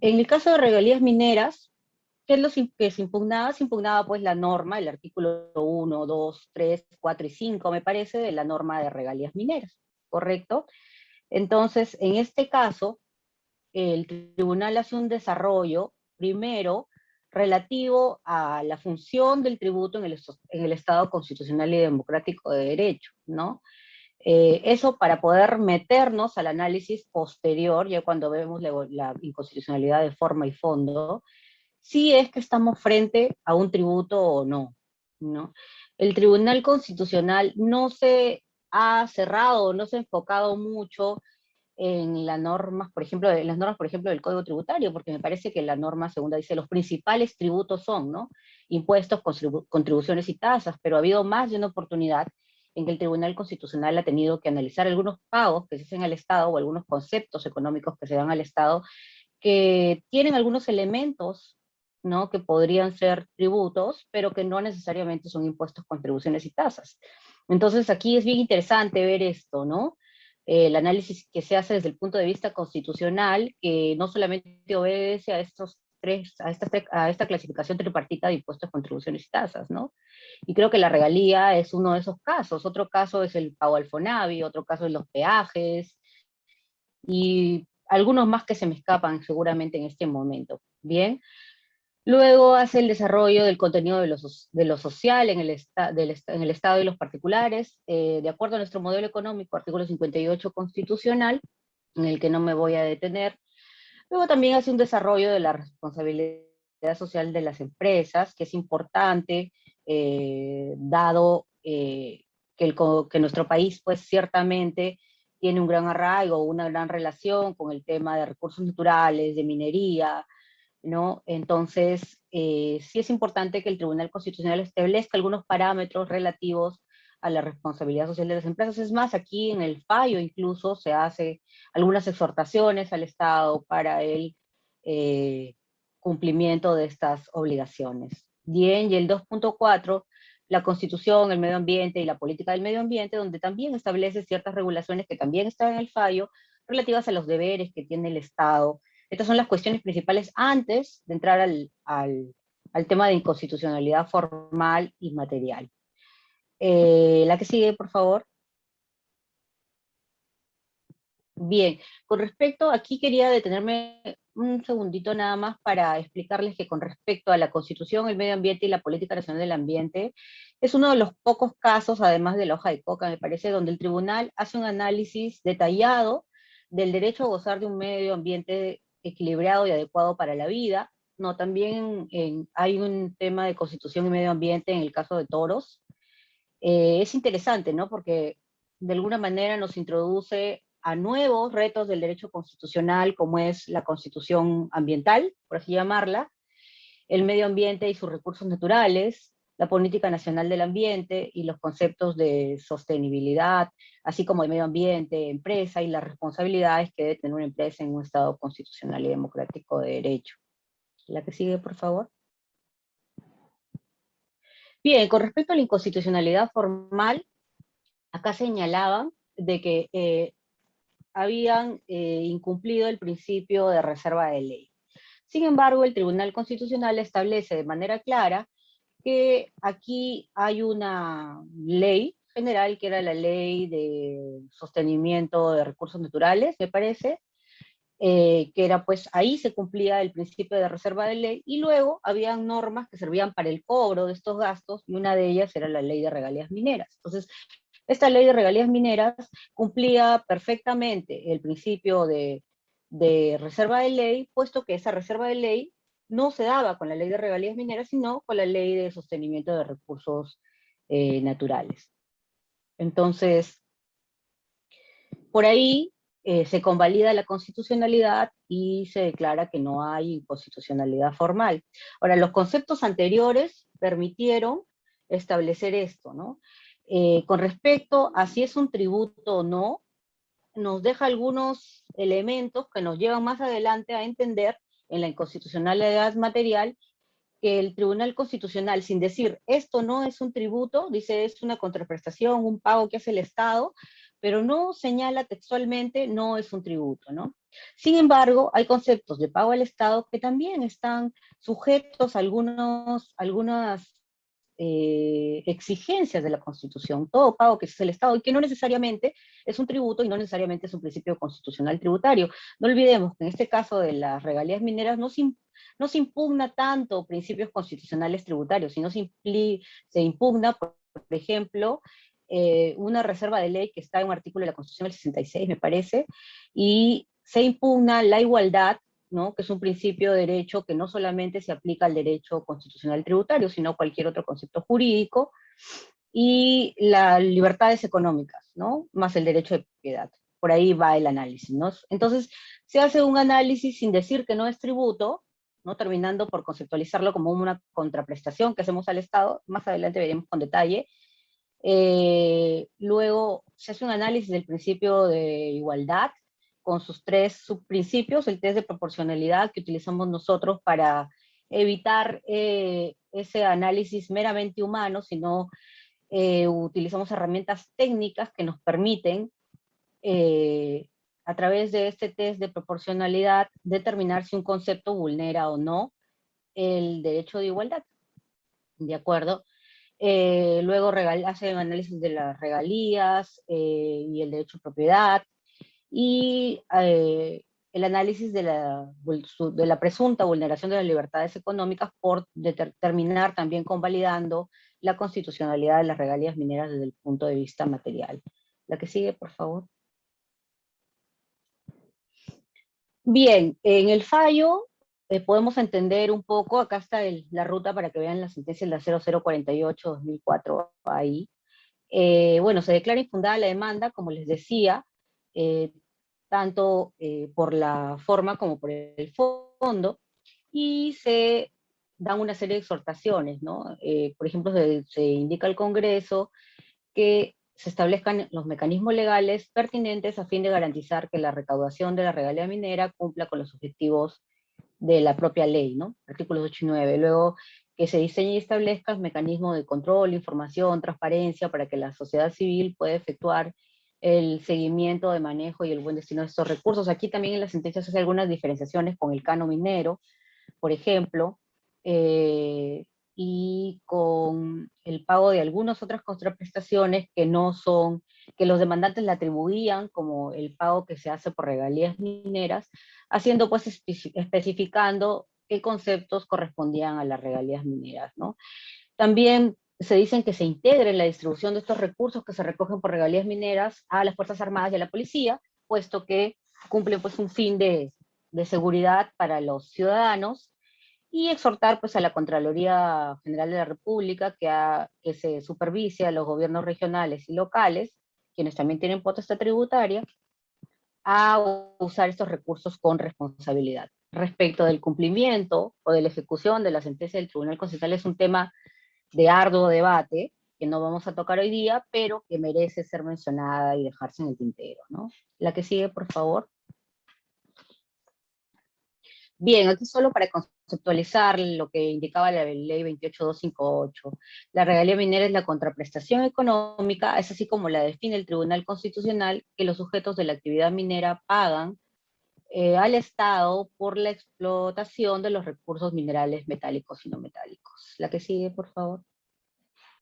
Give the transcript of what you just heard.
En el caso de regalías mineras, ¿qué es lo que se impugnaba? Se impugnaba pues la norma, el artículo 1, 2, 3, 4 y 5, me parece, de la norma de regalías mineras, ¿correcto? Entonces, en este caso, el tribunal hace un desarrollo, primero, relativo a la función del tributo en el Estado constitucional y democrático de derecho, ¿no? Eso para poder meternos al análisis posterior, ya cuando vemos la inconstitucionalidad de forma y fondo, si es que estamos frente a un tributo o no, ¿no? El Tribunal Constitucional no se ha cerrado, no se ha enfocado mucho en las normas, por ejemplo, en las normas, por ejemplo, del Código Tributario, porque me parece que la norma segunda dice los principales tributos son, ¿no? Impuestos, contribuciones y tasas, pero ha habido más de una oportunidad en que el Tribunal Constitucional ha tenido que analizar algunos pagos que se hacen al Estado o algunos conceptos económicos que se dan al Estado que tienen algunos elementos, ¿no? Que podrían ser tributos, pero que no necesariamente son impuestos, contribuciones y tasas. Entonces aquí es bien interesante ver esto, ¿no? El análisis que se hace desde el punto de vista constitucional, que no solamente obedece a a esta clasificación tripartita de impuestos, contribuciones y tasas, ¿no? Y creo que la regalía es uno de esos casos. Otro caso es el pago al FONAVI, otro caso es los peajes, y algunos más que se me escapan seguramente en este momento. Bien, luego hace el desarrollo del contenido de lo social en en el Estado y los particulares, de acuerdo a nuestro modelo económico, artículo 58 constitucional, en el que no me voy a detener. Luego también hace un desarrollo de la responsabilidad social de las empresas, que es importante, dado que nuestro país, pues ciertamente tiene un gran arraigo, una gran relación con el tema de recursos naturales, de minería, ¿no? Entonces, sí es importante que el Tribunal Constitucional establezca algunos parámetros relativos a la responsabilidad social de las empresas. Es más, aquí en el fallo incluso se hace algunas exhortaciones al Estado para el eh, cumplimiento de estas obligaciones. Bien, y el 2.4, la Constitución, el medio ambiente y la política del medio ambiente, donde también establece ciertas regulaciones que también están en el fallo, relativas a los deberes que tiene el Estado. Estas son las cuestiones principales antes de entrar al tema de inconstitucionalidad formal y material. La que sigue, por favor. Bien, con respecto, aquí quería detenerme un segundito nada más para explicarles que con respecto a la Constitución, el medio ambiente y la política nacional del ambiente, es uno de los pocos casos, además de la hoja de coca, me parece, donde el tribunal hace un análisis detallado del derecho a gozar de un medio ambiente equilibrado y adecuado para la vida. No, también hay un tema de Constitución y medio ambiente en el caso de toros. Es interesante, ¿no? Porque de alguna manera nos introduce a nuevos retos del derecho constitucional, como es la constitución ambiental, por así llamarla, el medio ambiente y sus recursos naturales, la política nacional del ambiente y los conceptos de sostenibilidad, así como el medio ambiente, empresa y las responsabilidades que debe tener una empresa en un Estado constitucional y democrático de derecho. La que sigue, por favor. Bien, con respecto a la inconstitucionalidad formal, acá señalaban de que habían incumplido el principio de reserva de ley. Sin embargo, el Tribunal Constitucional establece de manera clara que aquí hay una ley general, que era la ley de sostenimiento de recursos naturales, me parece, que era pues ahí se cumplía el principio de reserva de ley, y luego habían normas que servían para el cobro de estos gastos, y una de ellas era la ley de regalías mineras. Entonces, esta ley de regalías mineras cumplía perfectamente el principio de reserva de ley, puesto que esa reserva de ley no se daba con la ley de regalías mineras, sino con la ley de sostenimiento de recursos naturales. Entonces, por ahí se convalida la constitucionalidad y se declara que no hay inconstitucionalidad formal. Ahora, los conceptos anteriores permitieron establecer esto, ¿no? Con respecto a si es un tributo o no, nos deja algunos elementos que nos llevan más adelante a entender en la inconstitucionalidad material que el Tribunal Constitucional, sin decir esto no es un tributo, dice es una contraprestación, un pago que hace el Estado, pero no señala textualmente, no es un tributo, ¿no? Sin embargo, hay conceptos de pago al Estado que también están sujetos a algunas exigencias de la Constitución. Todo pago que es el Estado y que no necesariamente es un tributo y no necesariamente es un principio constitucional tributario. No olvidemos que en este caso de las regalías mineras no se impugna tanto principios constitucionales tributarios, sino se impugna, por ejemplo, una reserva de ley que está en un artículo de la Constitución del 66, me parece, y se impugna la igualdad, ¿no? Que es un principio de derecho que no solamente se aplica al derecho constitucional tributario, sino cualquier otro concepto jurídico, y las libertades económicas, ¿no? Más el derecho de propiedad. Por ahí va el análisis, ¿no? Entonces, se hace un análisis sin decir que no es tributo, ¿no? Terminando por conceptualizarlo como una contraprestación que hacemos al Estado, más adelante veremos con detalle. Luego se hace un análisis del principio de igualdad con sus tres subprincipios, el test de proporcionalidad que utilizamos nosotros para evitar ese análisis meramente humano, sino utilizamos herramientas técnicas que nos permiten, a través de este test de proporcionalidad, determinar si un concepto vulnera o no el derecho de igualdad. ¿De acuerdo? Luego hace un análisis de las regalías y el derecho de propiedad, y el análisis de la presunta vulneración de las libertades económicas por determinar, también convalidando la constitucionalidad de las regalías mineras desde el punto de vista material. La que sigue, por favor. Bien, en el fallo podemos entender un poco, acá está la ruta para que vean la sentencia de la 0048-2004 ahí. Bueno, se declara infundada la demanda, como les decía, eh, tanto por la forma como por el fondo, y se dan una serie de exhortaciones, ¿no? Por ejemplo, se indica al Congreso que se establezcan los mecanismos legales pertinentes a fin de garantizar que la recaudación de la regalía minera cumpla con los objetivos de la propia ley, ¿no? Artículos 8 y 9. Luego, que se diseñe y establezca mecanismos de control, información, transparencia, para que la sociedad civil pueda efectuar el seguimiento de manejo y el buen destino de estos recursos. Aquí también en la sentencia se hace algunas diferenciaciones con el canon minero, por ejemplo, eh, y con el pago de algunas otras contraprestaciones que no son, que los demandantes le atribuían, como el pago que se hace por regalías mineras, haciendo pues especificando qué conceptos correspondían a las regalías mineras, ¿no? También se dicen que se integre en la distribución de estos recursos que se recogen por regalías mineras a las Fuerzas Armadas y a la policía, puesto que cumplen pues un fin de seguridad para los ciudadanos, y exhortar pues a la Contraloría General de la República que se supervise a los gobiernos regionales y locales, quienes también tienen potestad tributaria, a usar estos recursos con responsabilidad. Respecto del cumplimiento o de la ejecución de la sentencia del Tribunal Constitucional, es un tema de arduo debate que no vamos a tocar hoy día, pero que merece ser mencionada y dejarse en el tintero, ¿no? La que sigue, por favor. Bien, aquí solo para conceptualizar lo que indicaba la ley 28258. La regalía minera es la contraprestación económica, es así como la define el Tribunal Constitucional, que los sujetos de la actividad minera pagan al Estado por la explotación de los recursos minerales metálicos y no metálicos. La que sigue, por favor.